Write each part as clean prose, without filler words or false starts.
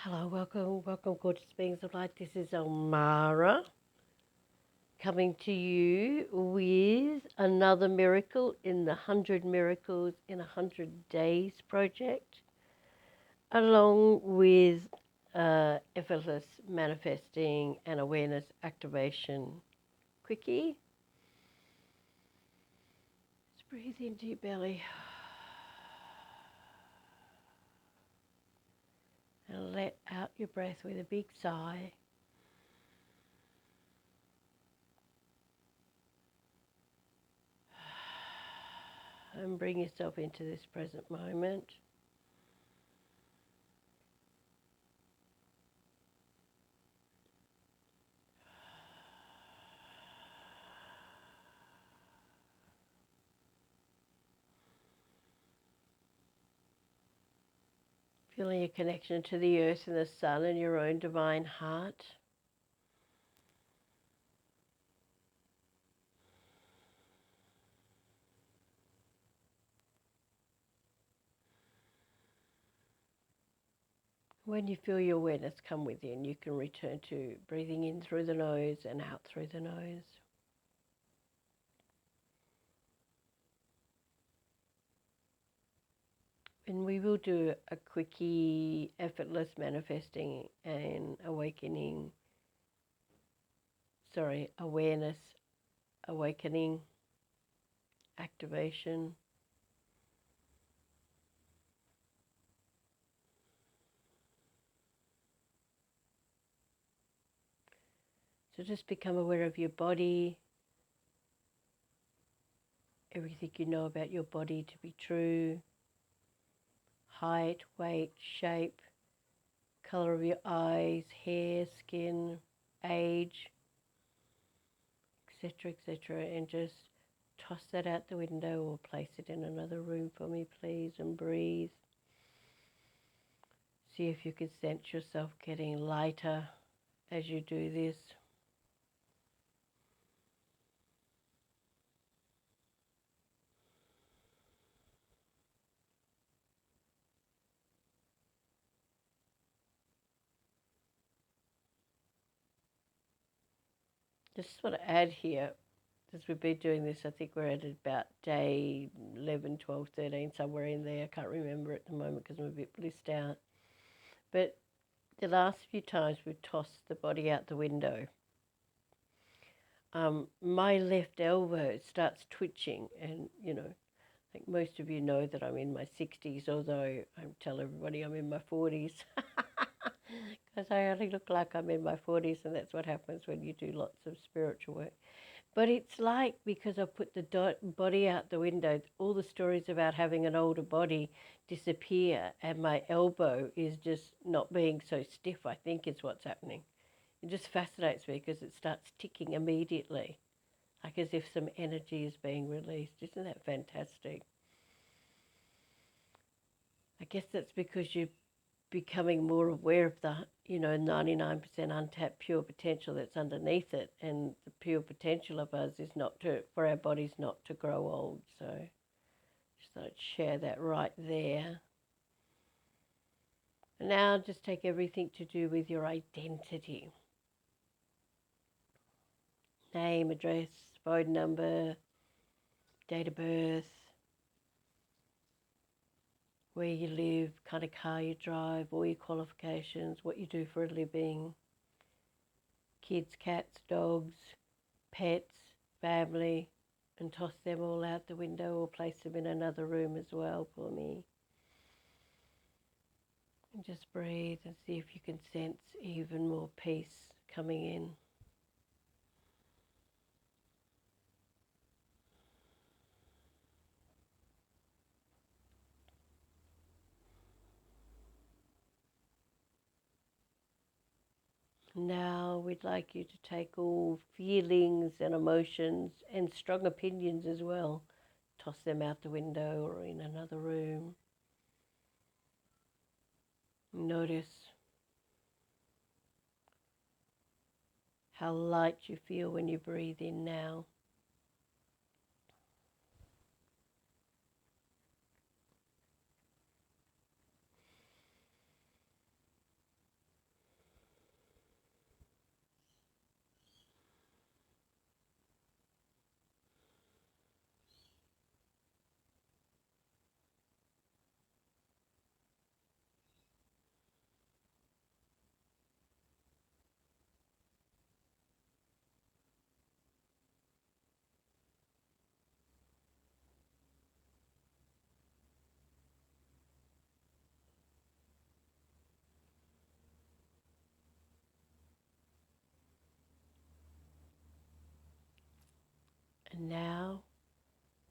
Hello, welcome, gorgeous beings of light. This is Elmara coming to you with another miracle in the 100 Miracles in 100 Days project, along with Effortless Manifesting and Awareness Activation Quickie. Just breathe into your belly and let out your breath with a big sigh. And bring yourself into this present moment. Feeling your connection to the earth and the sun and your own divine heart. When you feel your awareness come within, you can return to breathing in through the nose and out through the nose. And we will do a quickie, effortless manifesting and awareness, awakening, activation. So just become aware of your body, everything you know about your body to be true, height, weight, shape, color of your eyes, hair, skin, age, etc., and just toss that out the window or place it in another room for me, please, and breathe. See if you can sense yourself getting lighter as you do this. Just want to add here, as we've been doing this, I think we're at about day 11, 12, 13, somewhere in there. I can't remember at the moment because I'm a bit blissed out. But the last few times we've tossed the body out the window, my left elbow starts twitching, and I think most of you know that I'm in my 60s, although I tell everybody I'm in my 40s because I only look like I'm in my 40s, and that's what happens when you do lots of spiritual work. But it's like, because I put the body out the window, all the stories about having an older body disappear, and my elbow is just not being so stiff, I think is what's happening. It just fascinates me because it starts ticking immediately, like as if some energy is being released. Isn't that fantastic? I guess that's because you're becoming more aware of the 99% untapped pure potential that's underneath it, and the pure potential of us is for our bodies not to grow old. So just thought I'd share that right there. And now just take everything to do with your identity. Name, address, phone number, date of birth, where you live, kind of car you drive, all your qualifications, what you do for a living, kids, cats, dogs, pets, family, and toss them all out the window or place them in another room as well for me. And just breathe and see if you can sense even more peace coming in. Now we'd like you to take all feelings and emotions and strong opinions as well, toss them out the window or in another room. Notice how light you feel when you breathe in now. And now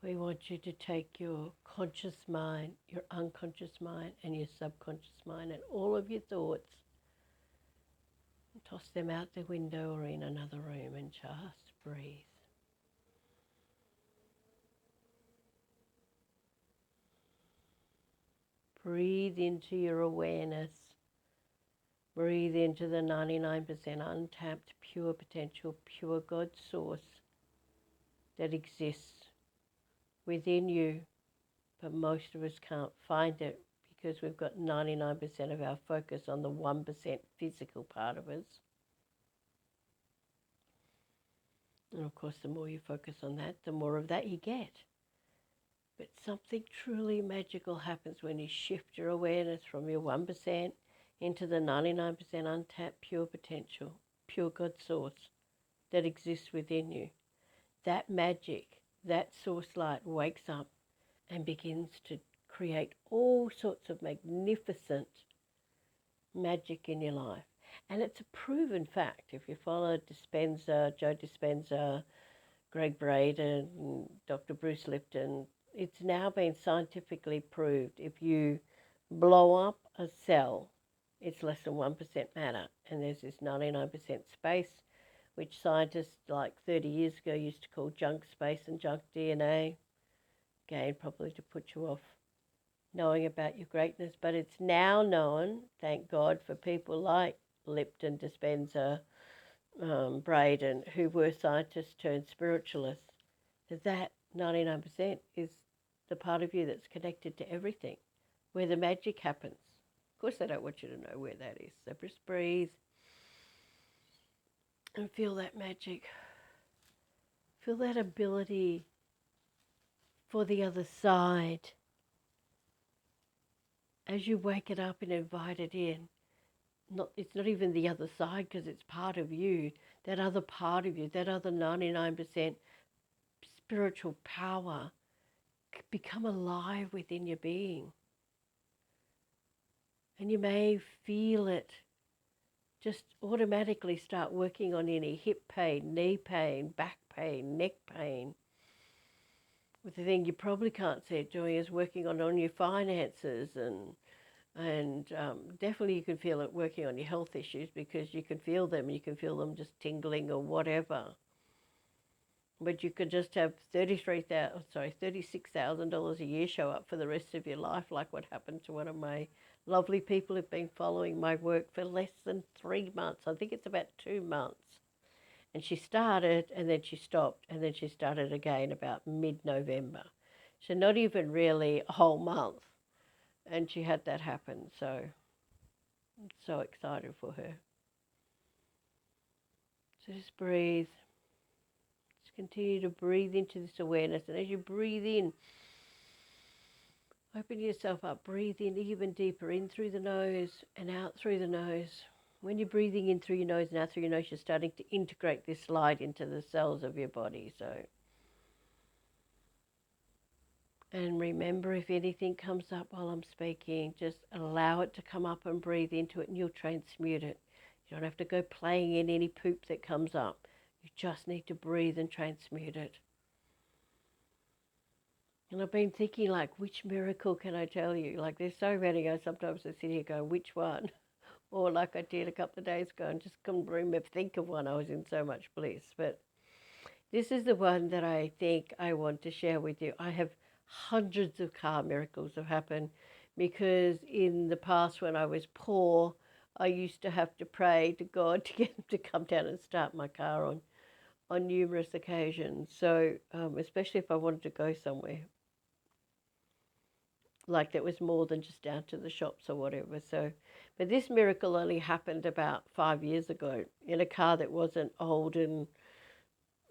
we want you to take your conscious mind, your unconscious mind, and your subconscious mind, and all of your thoughts, and toss them out the window or in another room and just breathe. Breathe into your awareness. Breathe into the 99% untapped, pure potential, pure God source that exists within you, but most of us can't find it because we've got 99% of our focus on the 1% physical part of us. And of course, the more you focus on that, the more of that you get. But something truly magical happens when you shift your awareness from your 1% into the 99% untapped pure potential, pure God source that exists within you. That magic, that source light wakes up and begins to create all sorts of magnificent magic in your life. And it's a proven fact. If you follow Joe Dispenza, Greg Braden, Dr. Bruce Lipton, it's now been scientifically proved. If you blow up a cell, it's less than 1% matter. And there's this 99% space, which scientists like 30 years ago used to call junk space and junk DNA. Again, probably to put you off knowing about your greatness. But it's now known, thank God, for people like Lipton, Dispenza, Braden, who were scientists turned spiritualists, that 99% is the part of you that's connected to everything, where the magic happens. Of course, they don't want you to know where that is. So just breathe and feel that magic. Feel that ability for the other side. As you wake it up and invite it in, it's not even the other side because it's part of you, that other part of you, that other 99% spiritual power become alive within your being. And you may feel it just automatically start working on any hip pain, knee pain, back pain, neck pain. But the thing you probably can't see it doing is working on your finances and definitely you can feel it working on your health issues because you can feel them. You can feel them just tingling or whatever. But you could just have $36,000 a year show up for the rest of your life, like what happened to one of my lovely people who've been following my work for less than 3 months. I think it's about 2 months. And she started, and then she stopped, and then she started again about mid-November. So not even really a whole month. And she had that happen, so I'm so excited for her. So just breathe. Just continue to breathe into this awareness. And as you breathe in, open yourself up. Breathe in even deeper, in through the nose and out through the nose. When you're breathing in through your nose and out through your nose, you're starting to integrate this light into the cells of your body. And remember, if anything comes up while I'm speaking, just allow it to come up and breathe into it and you'll transmute it. You don't have to go playing in any poop that comes up. You just need to breathe and transmute it. And I've been thinking, like, which miracle can I tell you? Like, there's so many. Sometimes I sit here going, which one? Or like I did a couple of days ago and just couldn't think of one. I was in so much bliss. But this is the one that I think I want to share with you. I have hundreds of car miracles have happened because in the past when I was poor, I used to have to pray to God to get him to come down and start my car on numerous occasions. So especially if I wanted to go somewhere, like that was more than just down to the shops or whatever. So, but this miracle only happened about 5 years ago in a car that wasn't old and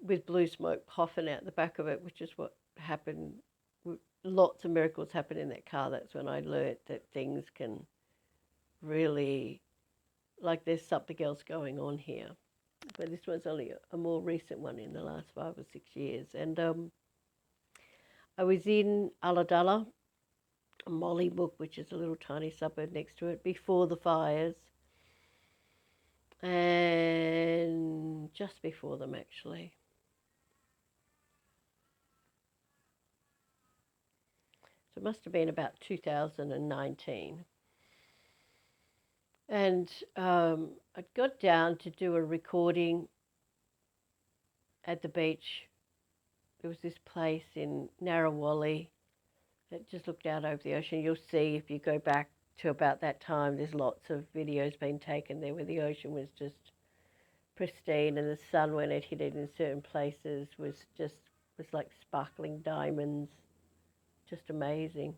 with blue smoke puffing out the back of it, which is what happened. Lots of miracles happen in that car. That's when I learnt that things can really, like there's something else going on here. But this one's only a more recent one in the last 5 or 6 years. And I was in Ulladulla, Mollymook, which is a little tiny suburb next to it, before the fires. And just before them, actually. it must have been about 2019. And I got down to do a recording at the beach. There was this place in Narrawali that just looked out over the ocean. You'll see if you go back to about that time, there's lots of videos being taken there where the ocean was just pristine, and the sun, when it hit it in certain places, was like sparkling diamonds. Just amazing.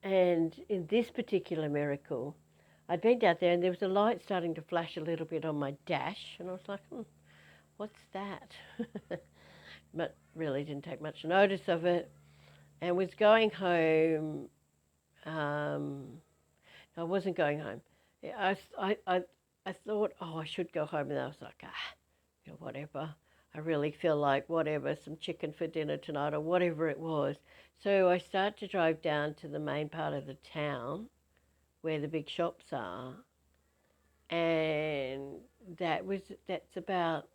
And in this particular miracle, I'd been down there and there was a light starting to flash a little bit on my dash, and I was like, what's that? But really didn't take much notice of it, and was going home. I wasn't going home. I thought, oh, I should go home, and I was like, whatever. I really feel like whatever, some chicken for dinner tonight or whatever it was. So I start to drive down to the main part of the town where the big shops are, and that's about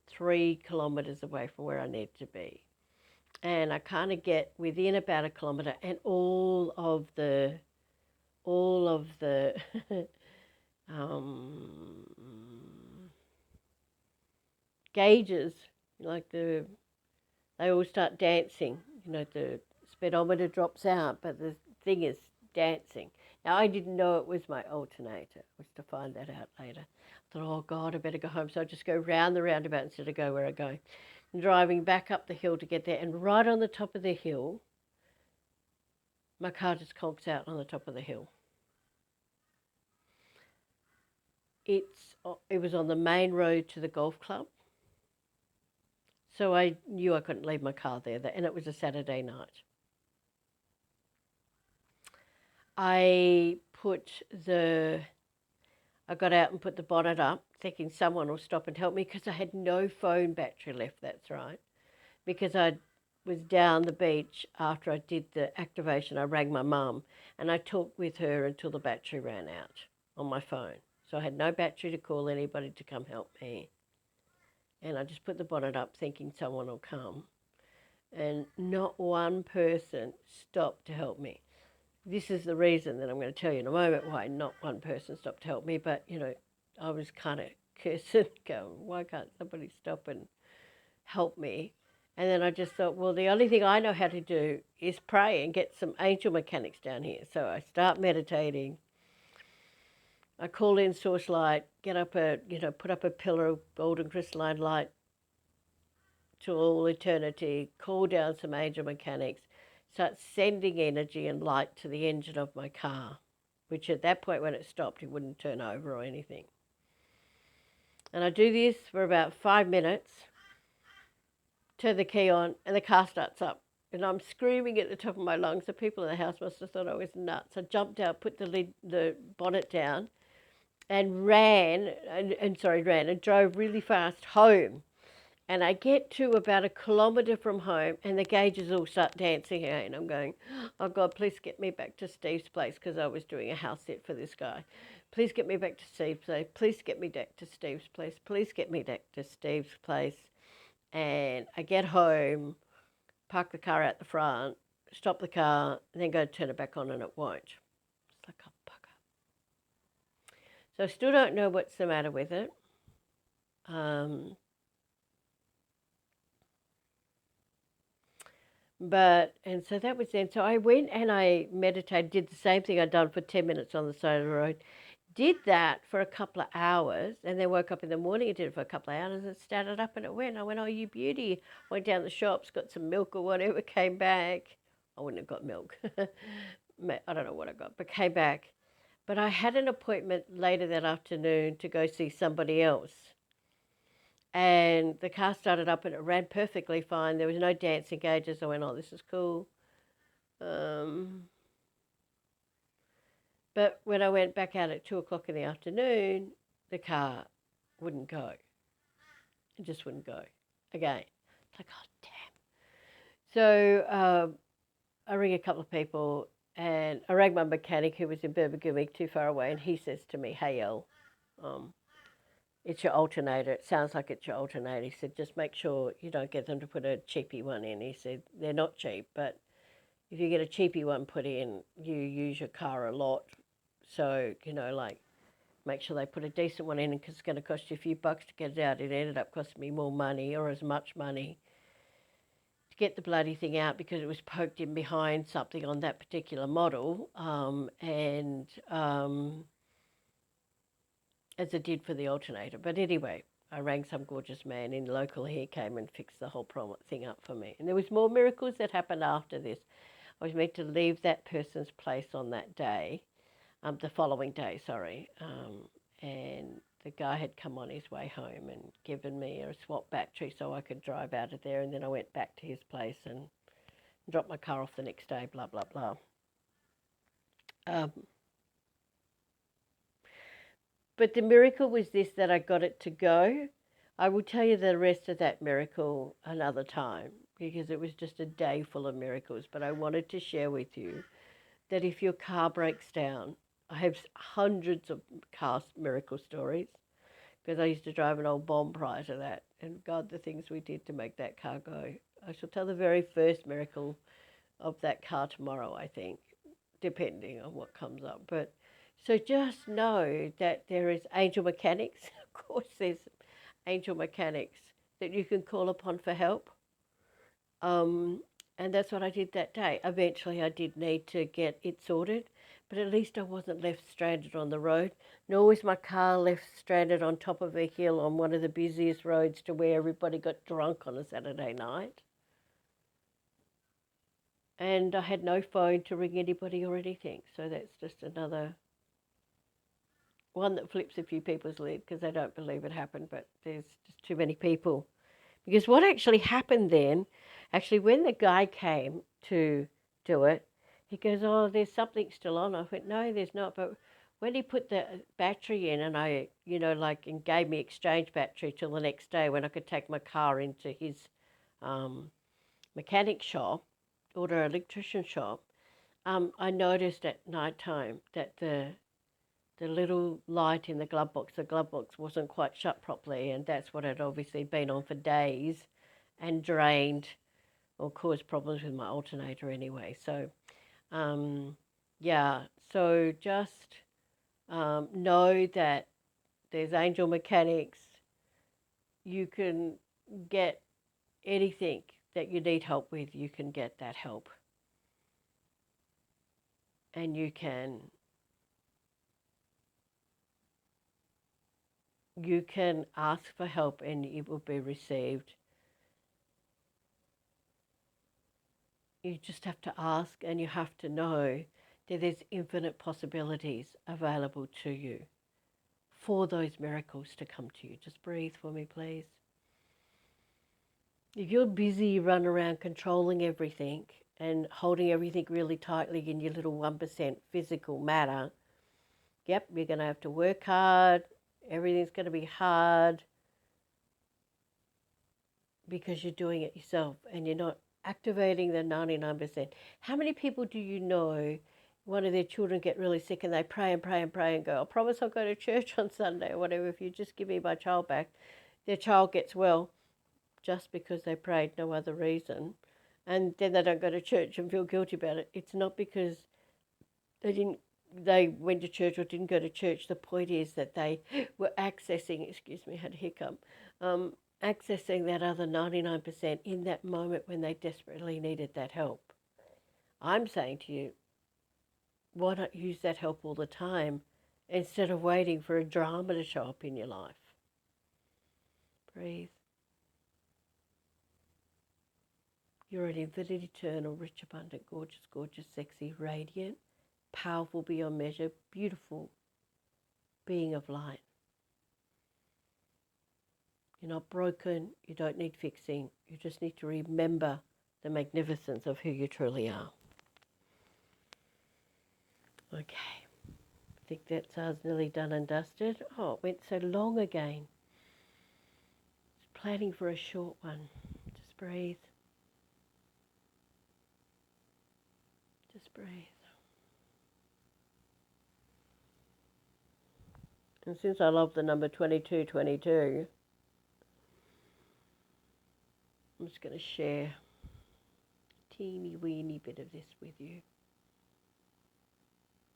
3 kilometres away from where I need to be. And I kind of get within about a kilometre, and all of the gauges, like they all start dancing. The speedometer drops out, but the thing is dancing. Now, I didn't know it was my alternator. I was to find that out later. I thought, oh God, I better go home. So I just go round the roundabout instead of go where I go. And driving back up the hill to get there, and right on the top of the hill, my car just conks out on the top of the hill. It was on the main road to the golf club. So I knew I couldn't leave my car there, and it was a Saturday night. I got out and put the bonnet up, thinking someone will stop and help me, because I had no phone battery left, that's right. Because I was down the beach after I did the activation, I rang my mum, and I talked with her until the battery ran out on my phone. So I had no battery to call anybody to come help me. And I just put the bonnet up thinking someone will come. And not one person stopped to help me. This is the reason that I'm going to tell you in a moment why not one person stopped to help me. But, I was kind of cursing, going, why can't somebody stop and help me? And then I just thought, well, the only thing I know how to do is pray and get some angel mechanics down here. So I start meditating. I call in source light, put up a pillar of golden crystalline light to all eternity, call down some angel mechanics, start sending energy and light to the engine of my car, which at that point when it stopped, it wouldn't turn over or anything. And I do this for about 5 minutes, turn the key on, and the car starts up. And I'm screaming at the top of my lungs. The people in the house must have thought I was nuts. I jumped out, put the bonnet down, and ran and drove really fast home. And I get to about 1 kilometre from home, and the gauges all start dancing again. I'm going, oh God, please get me back to Steve's place, because I was doing a house sit for this guy. Please get me back to Steve's place. Please get me back to Steve's place. Please get me back to Steve's place. And I get home, park the car out the front, stop the car, and then go turn it back on, and it won't. It's like, oh, bugger. So I still don't know what's the matter with it. And so that was then. So I went and I meditated, did the same thing I'd done for 10 minutes on the side of the road. Did that for a couple of hours, and then woke up in the morning and did it for a couple of hours, and started up and it went. I went, oh, you beauty. Went down the shops, got some milk or whatever, came back. I wouldn't have got milk. I don't know what I got, but came back. But I had an appointment later that afternoon to go see somebody else. And the car started up and it ran perfectly fine. There was no dancing gauges. I went, oh, this is cool. But when I went back out at 2 o'clock in the afternoon, the car wouldn't go. It just wouldn't go again. It's like, oh, damn. So I ring a couple of people, and I rang my mechanic who was in Burbergummy, too far away, and he says to me, hey, Elle, it's your alternator. It sounds like it's your alternator. He said, just make sure you don't get them to put a cheapy one in. He said, they're not cheap, but if you get a cheapy one put in, you use your car a lot. So, like, make sure they put a decent one in because it's going to cost you a few bucks to get it out. It ended up costing me more money or as much money to get the bloody thing out because it was poked in behind something on that particular model. As it did for the alternator. But anyway, I rang some gorgeous man in local. He came and fixed the whole thing up for me. And there was more miracles that happened after this. I was meant to leave that person's place on that day, the following day, sorry. And the guy had come on his way home and given me a swap battery so I could drive out of there. And then I went back to his place and dropped my car off the next day, blah, blah, blah. But the miracle was this, that I got it to go. I will tell you the rest of that miracle another time because it was just a day full of miracles. But I wanted to share with you that if your car breaks down, I have hundreds of car miracle stories because I used to drive an old bomb prior to that. And God, the things we did to make that car go. I shall tell the very first miracle of that car tomorrow, I think, depending on what comes up. But so just know that there is angel mechanics. Of course, there's angel mechanics that you can call upon for help. And that's what I did that day. Eventually, I did need to get it sorted, but at least I wasn't left stranded on the road, nor was my car left stranded on top of a hill on one of the busiest roads to where everybody got drunk on a Saturday night. And I had no phone to ring anybody or anything, so that's just another one that flips a few people's lid because they don't believe it happened, but there's just too many people. Because what actually happened then, actually when the guy came to do it, he goes, oh, there's something still on. I went, no, there's not. But when he put the battery in and and gave me exchange battery till the next day when I could take my car into his mechanic shop or an electrician shop, I noticed at night time that the little light in the glove box wasn't quite shut properly, and that's what had obviously been on for days and drained or caused problems with my alternator anyway. So, so just know that there's angel mechanics. You can get anything that you need help with, you can get that help. And you can ask for help and it will be received. You just have to ask and you have to know that there's infinite possibilities available to you for those miracles to come to you. Just breathe for me, please. If you're busy running around controlling everything and holding everything really tightly in your little 1% physical matter, yep, you're going to have to work hard. Everything's going to be hard because you're doing it yourself and you're not activating the 99%. How many people do you know, one of their children get really sick and they pray and pray and pray and go, I promise I'll go to church on Sunday or whatever. If you just give me my child back, their child gets well just because they prayed, no other reason. And then they don't go to church and feel guilty about it. It's not because they went to church or didn't go to church. The point is that they were accessing, excuse me, I had a hiccup, accessing that other 99% in that moment when they desperately needed that help. I'm saying to you, why not use that help all the time instead of waiting for a drama to show up in your life? Breathe. You're an infinite, eternal, rich, abundant, gorgeous, gorgeous, sexy, radiant, powerful beyond measure, beautiful being of light. You're not broken. You don't need fixing. You just need to remember the magnificence of who you truly are. Okay. I think that's ours nearly done and dusted. Oh, it went so long again. Just planning for a short one. Just breathe. Just breathe. And since I love the number 2222, I'm just going to share a teeny weeny bit of this with you.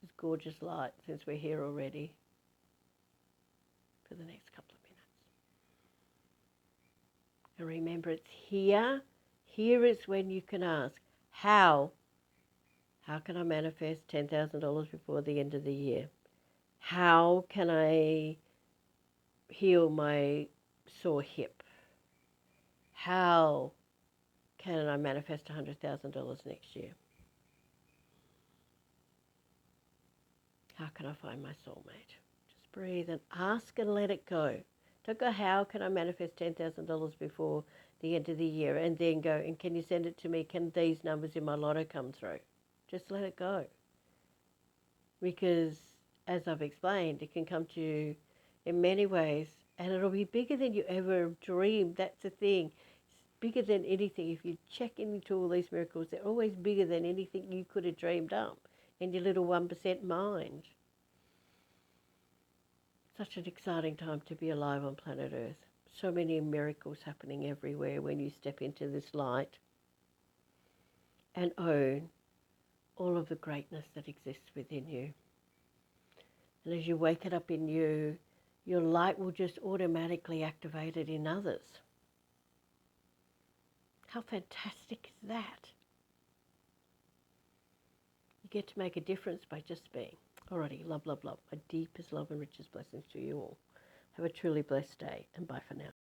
This gorgeous light, since we're here already, for the next couple of minutes. And remember, it's here. Here is when you can ask, how? How can I manifest $10,000 before the end of the year? How can I heal my sore hip? How can I manifest $100,000 next year? How can I find my soulmate? Just breathe and ask and let it go. Don't go, how can I manifest $10,000 before the end of the year? And then go, and can you send it to me? Can these numbers in my lotto come through? Just let it go. Because, as I've explained, it can come to you in many ways, and it'll be bigger than you ever dreamed. That's the thing. It's bigger than anything. If you check into all these miracles, they're always bigger than anything you could have dreamed up in your little 1% mind. Such an exciting time to be alive on planet Earth. So many miracles happening everywhere when you step into this light and own all of the greatness that exists within you. And as you wake it up in you, your light will just automatically activate it in others. How fantastic is that? You get to make a difference by just being. Alrighty, love, love, love. My deepest love and richest blessings to you all. Have a truly blessed day, and bye for now.